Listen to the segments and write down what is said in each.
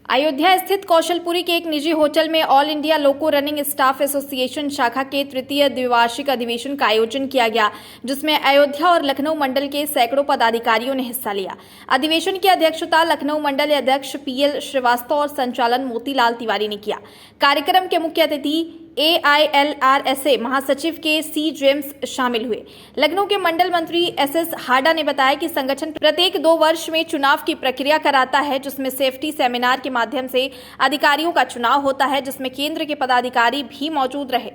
अयोध्या स्थित कौशलपुरी के एक निजी होटल में ऑल इंडिया लोको रनिंग स्टाफ एसोसिएशन शाखा के तृतीय द्विवार्षिक अधिवेशन का आयोजन किया गया, जिसमें अयोध्या और लखनऊ मंडल के सैकड़ों पदाधिकारियों ने हिस्सा लिया। अधिवेशन की अध्यक्षता लखनऊ मंडल अध्यक्ष पीएल श्रीवास्तव और संचालन मोतीलाल तिवारी ने किया। कार्यक्रम के मुख्य अतिथि AILRSA महासचिव के सी जेम्स शामिल हुए। लखनऊ के मंडल मंत्री SS हाडा ने बताया कि संगठन प्रत्येक 2 वर्ष में चुनाव की प्रक्रिया कराता है, जिसमें सेफ्टी सेमिनार के माध्यम से अधिकारियों का चुनाव होता है, जिसमें केंद्र के पदाधिकारी भी मौजूद रहे।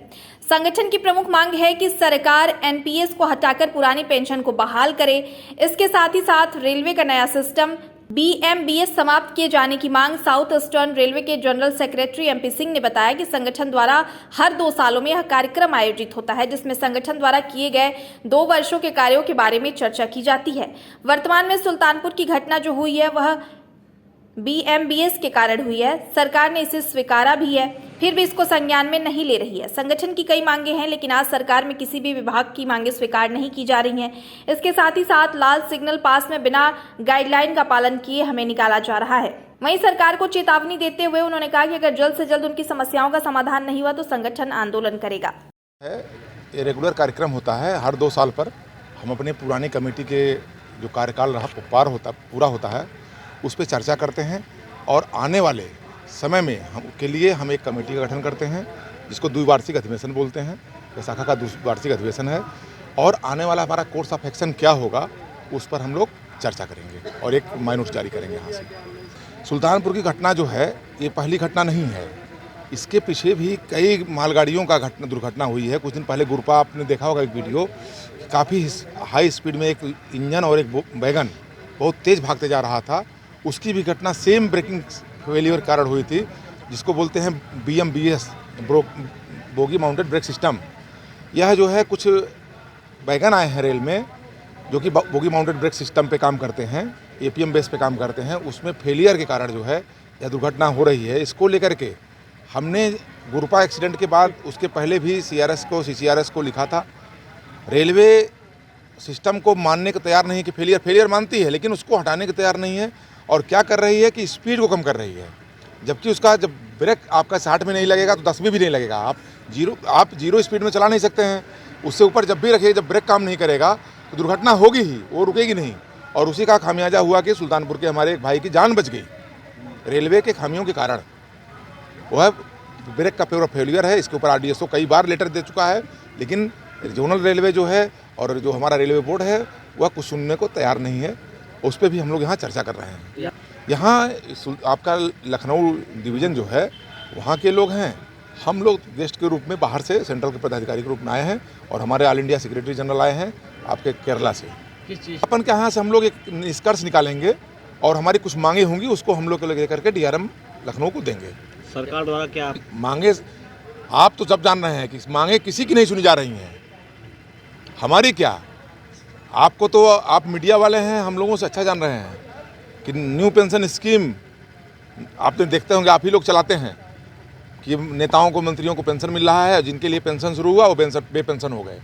संगठन की प्रमुख मांग है कि सरकार NPS को हटाकर पुरानी पेंशन को बहाल करे। इसके साथ ही साथ रेलवे का नया सिस्टम BMBS समाप्त किए जाने की मांग साउथ ईस्टर्न रेलवे के जनरल सेक्रेटरी MP सिंह ने बताया कि संगठन द्वारा हर 2 सालों में यह कार्यक्रम आयोजित होता है, जिसमें संगठन द्वारा किए गए 2 वर्षों के कार्यों के बारे में चर्चा की जाती है। वर्तमान में सुल्तानपुर की घटना जो हुई है वह BMBS के कारण हुई है। सरकार ने इसे स्वीकारा भी है, फिर भी इसको संज्ञान में नहीं ले रही है। संगठन की कई मांगे हैं, लेकिन आज सरकार में किसी भी विभाग की मांगे स्वीकार नहीं की जा रही हैं। इसके साथ ही साथ लाल सिग्नल पास में बिना गाइडलाइन का पालन किए हमें निकाला जा रहा है। वहीं सरकार को चेतावनी देते हुए उन्होंने कहा कि अगर जल्द से जल्द उनकी समस्याओं का समाधान नहीं हुआ तो संगठन आंदोलन करेगा। ये रेगुलर कार्यक्रम होता है, हर 2 साल पर हम अपने पुरानी कमेटी के जो कार्यकाल रहा पूरा होता है उस पर चर्चा करते हैं और आने वाले समय में हम एक कमेटी का गठन करते हैं, जिसको द्विवार्षिक अधिवेशन बोलते हैं। ये शाखा का द्विवार्षिक अधिवेशन है और आने वाला हमारा कोर्स ऑफ एक्शन क्या होगा उस पर हम लोग चर्चा करेंगे और एक माइनूट जारी करेंगे। यहाँ से सुल्तानपुर की घटना जो है ये पहली घटना नहीं है, इसके पीछे भी कई मालगाड़ियों का दुर्घटना हुई है। कुछ दिन पहले गुरपा आपने देखा होगा एक वीडियो, काफ़ी हाई स्पीड में एक इंजन और एक वैगन बहुत तेज़ भागते जा रहा था, उसकी भी घटना सेम ब्रेकिंग फेलियर कारण हुई थी, जिसको बोलते हैं BMBS bogie mounted brake system. यह जो है कुछ वैगन आए हैं रेल में जो कि बोगी माउंटेड ब्रेक सिस्टम पे काम करते हैं, APM बेस पे काम करते हैं, उसमें फेलियर के कारण जो है यह दुर्घटना हो रही है। इसको लेकर के हमने गुरपा एक्सीडेंट के बाद उसके पहले भी CCRS को लिखा था। रेलवे सिस्टम को मानने को तैयार नहीं कि फेलियर मानती है, लेकिन उसको हटाने को तैयार नहीं है और क्या कर रही है कि स्पीड को कम कर रही है। जबकि उसका जब ब्रेक आपका 60 में नहीं लगेगा तो 10 में भी नहीं लगेगा। आप जीरो स्पीड में चला नहीं सकते हैं, उससे ऊपर जब भी रखिए, जब ब्रेक काम नहीं करेगा तो दुर्घटना होगी ही, वो रुकेगी नहीं। और उसी का खामियाजा हुआ कि सुल्तानपुर के हमारे एक भाई की जान बच गई रेलवे के खामियों के कारण। वह ब्रेक का पूरा फेलियर है। इसके ऊपर RDSO कई बार लेटर दे चुका है, लेकिन रीजनल रेलवे जो है और जो हमारा रेलवे बोर्ड है वह कुछ सुनने को तैयार नहीं है। उस पर भी हम लोग यहाँ चर्चा कर रहे हैं। यहाँ आपका लखनऊ डिवीज़न जो है वहाँ के लोग हैं, हम लोग गेस्ट के रूप में बाहर से सेंट्रल के पदाधिकारी के रूप में आए हैं और हमारे ऑल इंडिया सेक्रेटरी जनरल आए हैं आपके केरला से। अपन के यहाँ से हम लोग एक निष्कर्ष निकालेंगे और हमारी कुछ मांगे होंगी, उसको हम लोग लेकर के DRM लखनऊ को देंगे। सरकार द्वारा क्या मांगे आप तो सब जान रहे हैं कि मांगे किसी की नहीं सुनी जा रही हैं। हमारी क्या, आपको तो आप मीडिया वाले हैं, हम लोगों से अच्छा जान रहे हैं कि न्यू पेंशन स्कीम आपने देखते होंगे, आप ही लोग चलाते हैं कि नेताओं को मंत्रियों को पेंशन मिल रहा है, जिनके लिए पेंशन शुरू हुआ वो बेपेंशन हो गए।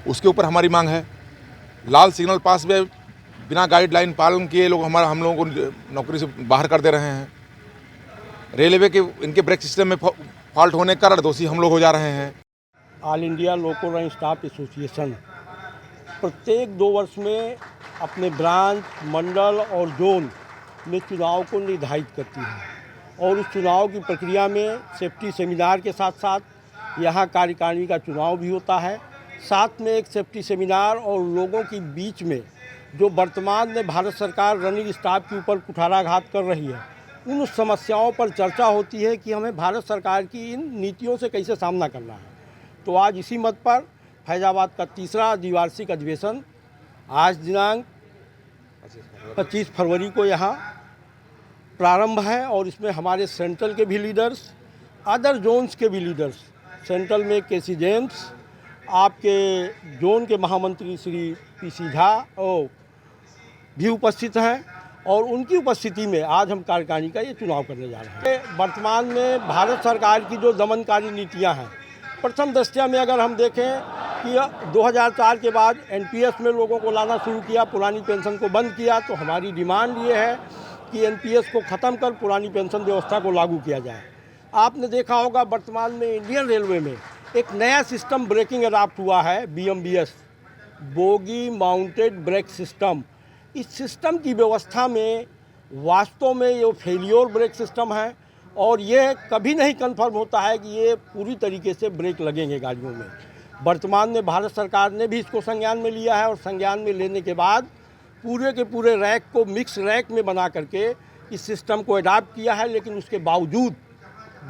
उसके ऊपर हमारी मांग है। लाल सिग्नल पास में बिना गाइडलाइन पालन किए हम लोगों को नौकरी से बाहर कर दे रहे हैं। रेलवे के इनके ब्रेक सिस्टम में फॉल्ट होने के कारण दोषी हम लोग हो जा रहे हैं। ऑल इंडिया लोको रनिंग स्टाफ एसोसिएशन प्रत्येक 2 वर्ष में अपने ब्रांच, मंडल और जोन में चुनाव को निर्धारित करती है और उस चुनाव की प्रक्रिया में सेफ्टी सेमिनार के साथ साथ यहाँ कार्यकारिणी का चुनाव भी होता है। साथ में एक सेफ्टी सेमिनार और लोगों के बीच में जो वर्तमान में भारत सरकार रनिंग स्टाफ के ऊपर कुठाराघात कर रही है, उन समस्याओं पर चर्चा होती है कि हमें भारत सरकार की इन नीतियों से कैसे सामना करना है। तो आज इसी मत पर फैजाबाद का तीसरा द्विवार्षिक अधिवेशन आज दिनांक 25 फरवरी को यहाँ प्रारंभ है और इसमें हमारे सेंट्रल के भी लीडर्स, अदर जोन्स के भी लीडर्स, सेंट्रल में KC जेम्स, आपके जोन के महामंत्री श्री PC झा भी उपस्थित हैं और उनकी उपस्थिति में आज हम कार्यकारिणी का ये चुनाव करने जा रहे हैं। वर्तमान में भारत सरकार की जो दमनकारी नीतियाँ हैं, प्रथम दृष्टया में अगर हम देखें कि 2004 के बाद NPS में लोगों को लाना शुरू किया, पुरानी पेंशन को बंद किया, तो हमारी डिमांड ये है कि एनपीएस को ख़त्म कर पुरानी पेंशन व्यवस्था को लागू किया जाए। आपने देखा होगा वर्तमान में इंडियन रेलवे में एक नया सिस्टम ब्रेकिंग अडॉप्ट हुआ है, BMBS, bogie mounted brake system. इस सिस्टम की व्यवस्था में वास्तव में ये फेलियर ब्रेक सिस्टम है और ये कभी नहीं कंफर्म होता है कि ये पूरी तरीके से ब्रेक लगेंगे गाड़ियों में। वर्तमान में भारत सरकार ने भी इसको संज्ञान में लिया है और संज्ञान में लेने के बाद पूरे के पूरे रैक को मिक्स रैक में बना करके इस सिस्टम को अडॉप्ट किया है। लेकिन उसके बावजूद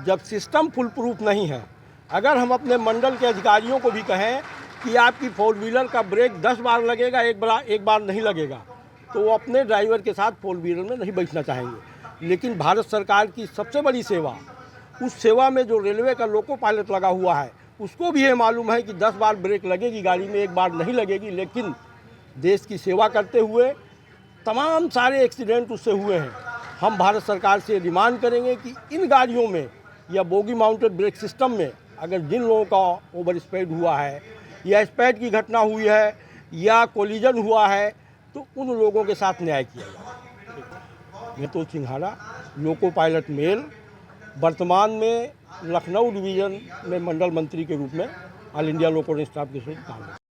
जब सिस्टम फुल प्रूफ नहीं है, अगर हम अपने मंडल के अधिकारियों को भी कहें कि आपकी 4 व्हीलर का ब्रेक 10 बार लगेगा, एक बार नहीं लगेगा, तो वो अपने ड्राइवर के साथ 4 व्हीलर में नहीं बैठना चाहेंगे। लेकिन भारत सरकार की सबसे बड़ी सेवा, उस सेवा में जो रेलवे का लोको पायलट लगा हुआ है, उसको भी ये मालूम है कि 10 बार ब्रेक लगेगी गाड़ी में, एक बार नहीं लगेगी। लेकिन देश की सेवा करते हुए तमाम सारे एक्सीडेंट उससे हुए हैं। हम भारत सरकार से डिमांड करेंगे कि इन गाड़ियों में या बोगी माउंटेड ब्रेक सिस्टम में अगर जिन लोगों का ओवर स्पीड हुआ है या स्पीड की घटना हुई है या कोलिजन हुआ है, तो उन लोगों के साथ न्याय किया जाए। मितुल सिंघाड़ा, लोको पायलट मेल, वर्तमान में लखनऊ डिवीज़न में मंडल मंत्री के रूप में ऑल इंडिया लोको रनिंग स्टाफ के साथ काम